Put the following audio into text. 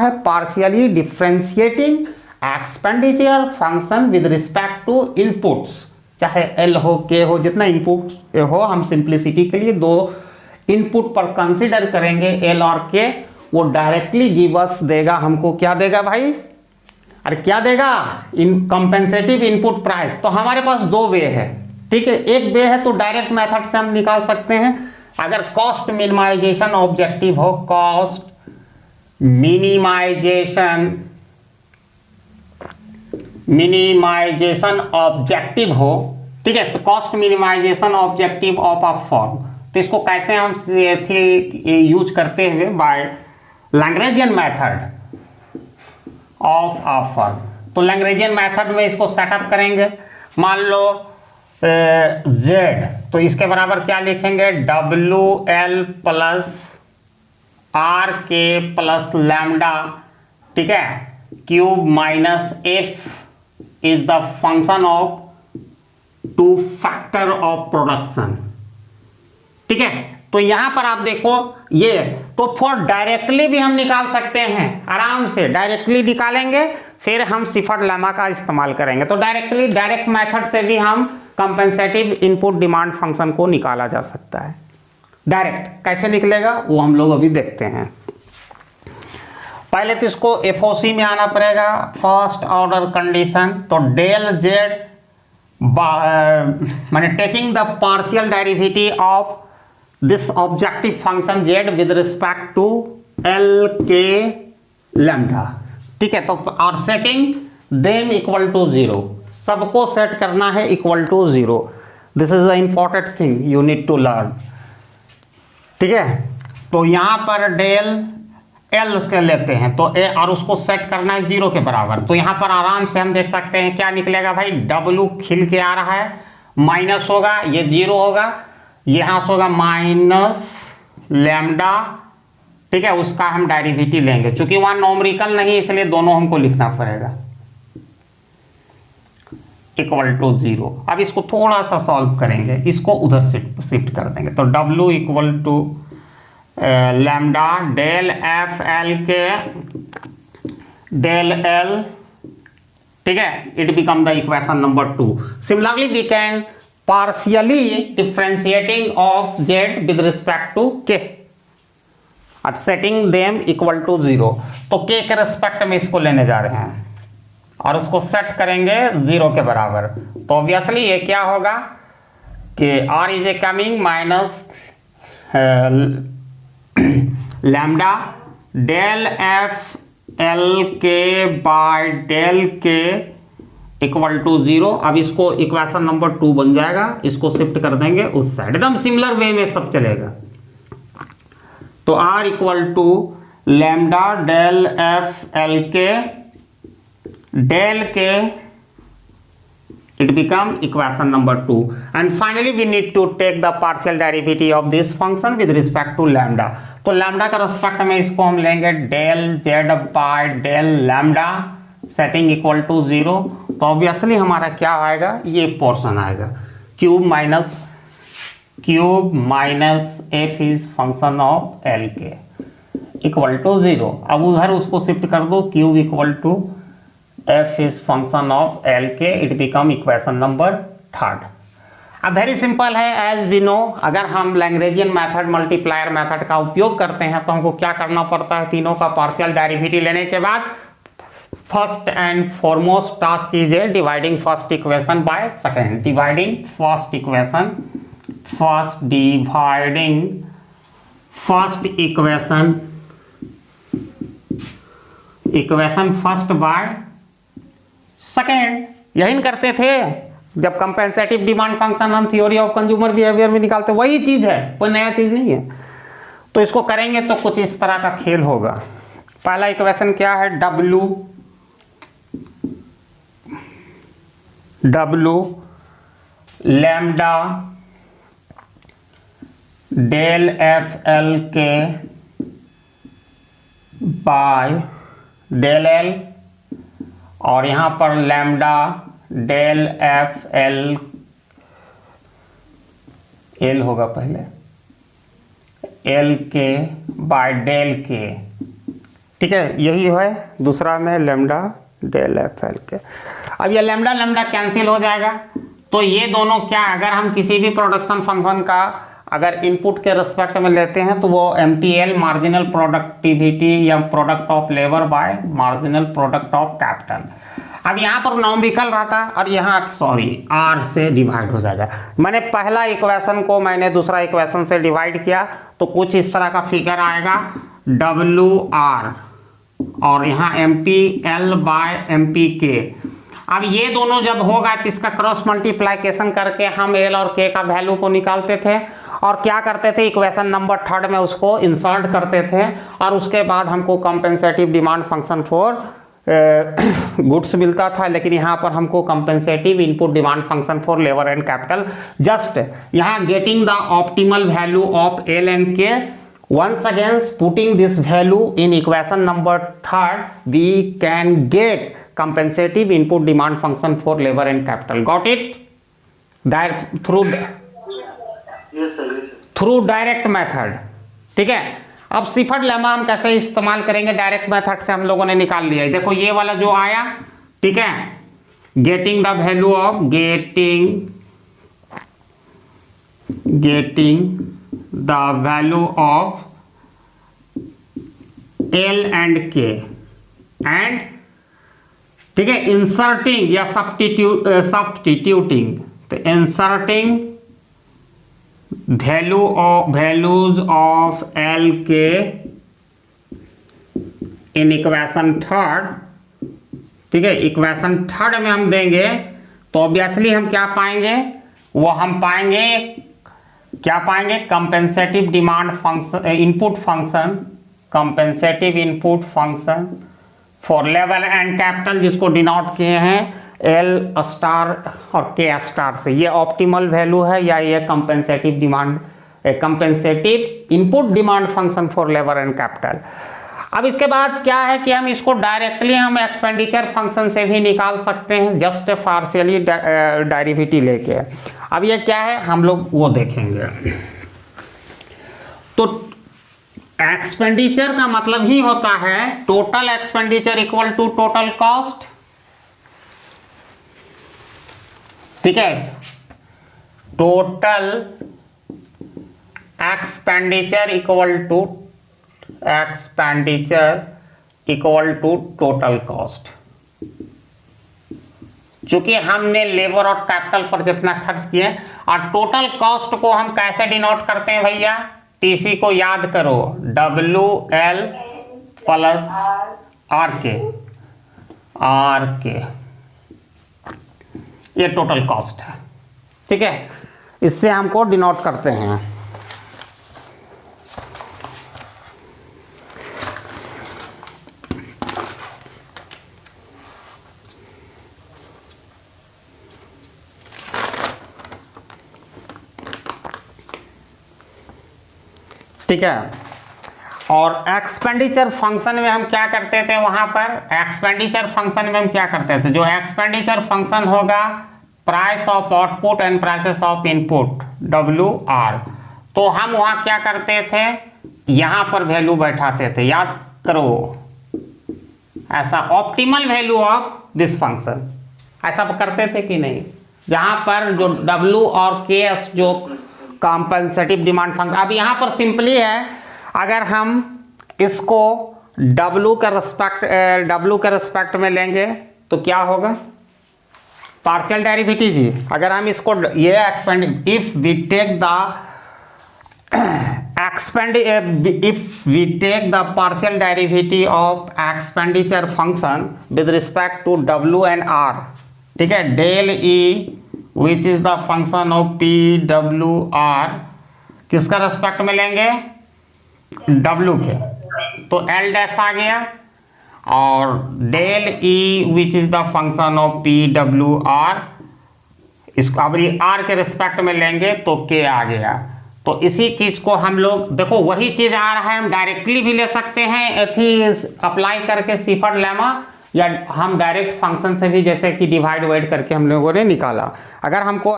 है partially differentiating expenditure function with respect to inputs, चाहे L हो के हो, जितना इनपुट हो, हम सिंप्लिसिटी के लिए दो इनपुट पर कंसीडर करेंगे एल और के। वो डायरेक्टली गिव अस देगा, हमको क्या देगा भाई, अरे क्या देगा, इन कंपेंसेटिव इनपुट प्राइस। तो हमारे पास दो वे है, ठीक है। एक वे है तो डायरेक्ट मेथड से हम निकाल सकते हैं, अगर कॉस्ट मिनिमाइजेशन ऑब्जेक्टिव हो, कॉस्ट मिनिमाइजेशन ऑब्जेक्टिव हो, ठीक है। तो cost minimisation objective of a firm, तो इसको कैसे हम यूज करते हुए, by Lagrangian method of a firm. तो लैग्रेंजियन मेथड में इसको सेटअप करेंगे। मान लो Z, तो इसके बराबर क्या लिखेंगे, WL plus RK plus lambda, ठीक है, cube minus F is the function of two factor of production, ठीक है। तो यहां पर आप देखो ये, तो फॉर डायरेक्टली भी हम निकाल सकते हैं, आराम से डायरेक्टली निकालेंगे, फिर हम सिफर लेमा का इस्तेमाल करेंगे। तो डायरेक्टली, डायरेक्ट मेथड से भी हम कंपेंसेटिव इनपुट डिमांड फंक्शन को निकाला जा सकता है। डायरेक्ट कैसे निकलेगा वो हम लोग अभी देखते हैं। पहले तो इसको एफओसी में आना पड़ेगा, फर्स्ट ऑर्डर कंडीशन। तो डेल जेड माने taking the partial derivative of this objective function z with respect to L K lambda, ठीक है। तो और सेटिंग देम इक्वल टू 0, सबको सेट करना है equal to 0। This is the important thing you need to learn, ठीक है। तो यहां पर डेल एल के लेते हैं, तो ए और उसको सेट करना है 0 के बराबर। तो यहां पर आराम से हम देख सकते हैं क्या निकलेगा भाई, W खिल के आ रहा है, माइनस होगा, ये 0 होगा, यहां से होगा माइनस लैम्डा, ठीक है। उसका हम डेरिवेटिव लेंगे, चूंकि वहां नॉमरिकल नहीं इसलिए दोनों हमको लिखना पड़ेगा, इक्वल टू 0। अब इसको थोड़ा सा सॉल्व करेंगे, इसको उधर शिफ्ट कर देंगे। तो W equal to lambda del F L K del L, ठीक है, it become the equation number 2। Similarly we can partially differentiating of z with respect to k और setting them equal to 0। तो k के respect में इसको लेने जा रहे हैं और उसको सेट करेंगे 0 के बराबर। तो ऑब्वियसली ये क्या होगा कि r is a coming minus lambda del F L K by del K equal to 0। अब इसको इक्वेशन नंबर 2 बन जाएगा, इसको शिफ्ट कर देंगे उस साइड, एकदम सिमिलर वे में सब चलेगा। तो R equal to lambda del F L K del K, it become equation number 2। And finally we need to take the partial derivative of this function with respect to lambda. तो lambda का respect में इसको हम लेंगे del Z by del lambda, setting equal to 0। तो obviously हमारा क्या आएगा, ये पोर्शन आएगा, cube minus F is function of L K equal to 0। अब उधर उसको शिफ्ट कर दो, cube equal to F is function of L K, it become equation number 3। अब वेरी सिंपल है, एज वी नो, अगर हम लैग्रेंजियन मेथड मल्टीप्लायर मेथड का उपयोग करते हैं तो हमको क्या करना पड़ता है, तीनों का पार्शियल डेरिवेटिव लेने के बाद first and foremost task is a dividing first equation by second, dividing first equation first by second. यही करते थे जब कंपेंसेटिव डिमांड फंक्शन हम थ्योरी ऑफ कंज्यूमर बिहेवियर में निकालते, वही चीज है, कोई नया चीज नहीं है। तो इसको करेंगे तो कुछ इस तरह का खेल होगा। पहला इक्वेशन क्या है, W lambda del F L K by del L, और यहां पर lambda del F L L होगा पहले, एल के बाय डेल के, ठीक है, यही है दूसरा में लैम्डा डेल एफ एल के। अब ये लैम्डा लैम्डा कैंसिल हो जाएगा, तो ये दोनों क्या, अगर हम किसी भी प्रोडक्शन फंक्शन का अगर इनपुट के रिस्पेक्ट में लेते हैं तो वो MPL मार्जिनल प्रोडक्टिविटी या product of labour by marginal product of capital. अब यहाँ पर नॉमिकल रहता और यहाँ सॉरी R से डिवाइड हो जाएगा। मैंने पहला इक्वेशन को मैंने दूसरा इक्वेशन से डिवाइड किया तो कुछ इस तरह का फिगर आएगा WR और यहाँ MPL बाय MPK। अब ये दोनों जब होगा तो इसका क्रॉस मल्टीप्लाइकेशन करके हम L और K का वैल्यू को निकालते थे और क्या करते थे, इक्वेशन नंबर 3 में उसको इंसर्ट करते थे और उसके बाद हमको compensated demand function for goods मिलता था। लेकिन यहाँ पर हमको compensated input demand function for labour and capital. Just यहाँ getting the optimal value of L and K। Once again putting this value in equation number 3 we can get compensative input demand function for labor and capital. Got it? Through direct method। ठीक है, अब सिफर्ड lemma हम कैसे इस्तेमाल करेंगे, direct method से हम लोगों ने निकाल लिया है। देखो ये वाला जो आया, ठीक है, getting the value of getting the value of L and K and ठीक है इंसर्टिंग या सब्स्टिट्यूटिंग, तो inserting values of L K in equation 3। ठीक है, इक्वेशन 3 में हम देंगे तो ऑब्वियसली हम क्या पाएंगे, वो हम पाएंगे क्या पाएंगे, compensated demand function input function, compensated input function for labour and capital, जिसको डिनोट किए हैं L स्टार और K स्टार से। ये ऑप्टिमल वैल्यू है या ये compensated demand compensated input demand function for labour and capital. अब इसके बाद क्या है कि हम इसको डायरेक्टली हम एक्सपेंडिचर फंक्शन से भी निकाल सकते हैं, जस्ट पार्शियली डेरिवेटिव लेके। अब ये क्या है हम लोग वो देखेंगे। तो एक्सपेंडिचर का मतलब ही होता है total expenditure equal to total cost. ठीक है, total expenditure equal to total cost. चूंकि हमने लेबर और कैपिटल पर जितना खर्च किए, और टोटल कॉस्ट को हम कैसे डिनोट करते हैं भैया, TC को याद करो, WL प्लस RK, ये टोटल कॉस्ट है। ठीक है, इससे हमको डिनोट करते हैं। ठीक है, और एक्सपेंडिचर फंक्शन में हम क्या करते थे, वहां पर एक्सपेंडिचर फंक्शन में हम क्या करते थे, जो एक्सपेंडिचर फंक्शन होगा price of output and prices of input WR, तो हम वहां क्या करते थे, यहां पर वैल्यू बैठाते थे। याद करो, ऐसा optimal value of this function ऐसा करते थे कि नहीं, जहां पर जो W और KS जो कंपेंसेटिव डिमांड फंक्शन। अब यहाँ पर सिंपली है, अगर हम इसको W के रिस्पेक्ट में लेंगे तो क्या होगा, पार्शियल डेरिवेटिव जी। अगर हम इसको ये expand if we take the partial derivative of expenditure function with respect to W and R, ठीक है, del E which is the function of PWR, किसका रेस्पेक्ट में लेंगे, W के, तो L डैश आ गया, और del E which is the function of PWR, इसको अब R के रेस्पेक्ट में लेंगे तो K आ गया। तो इसी चीज को हम लोग देखो, वही चीज आ रहा है, हम डायरेक्टली भी ले सकते हैं एथी अप्लाई करके सिफर्ड लेमा, या हम डायरेक्ट फंक्शन से भी जैसे कि डिवाइड वाइड करके हम लोगों ने निकाला। अगर हमको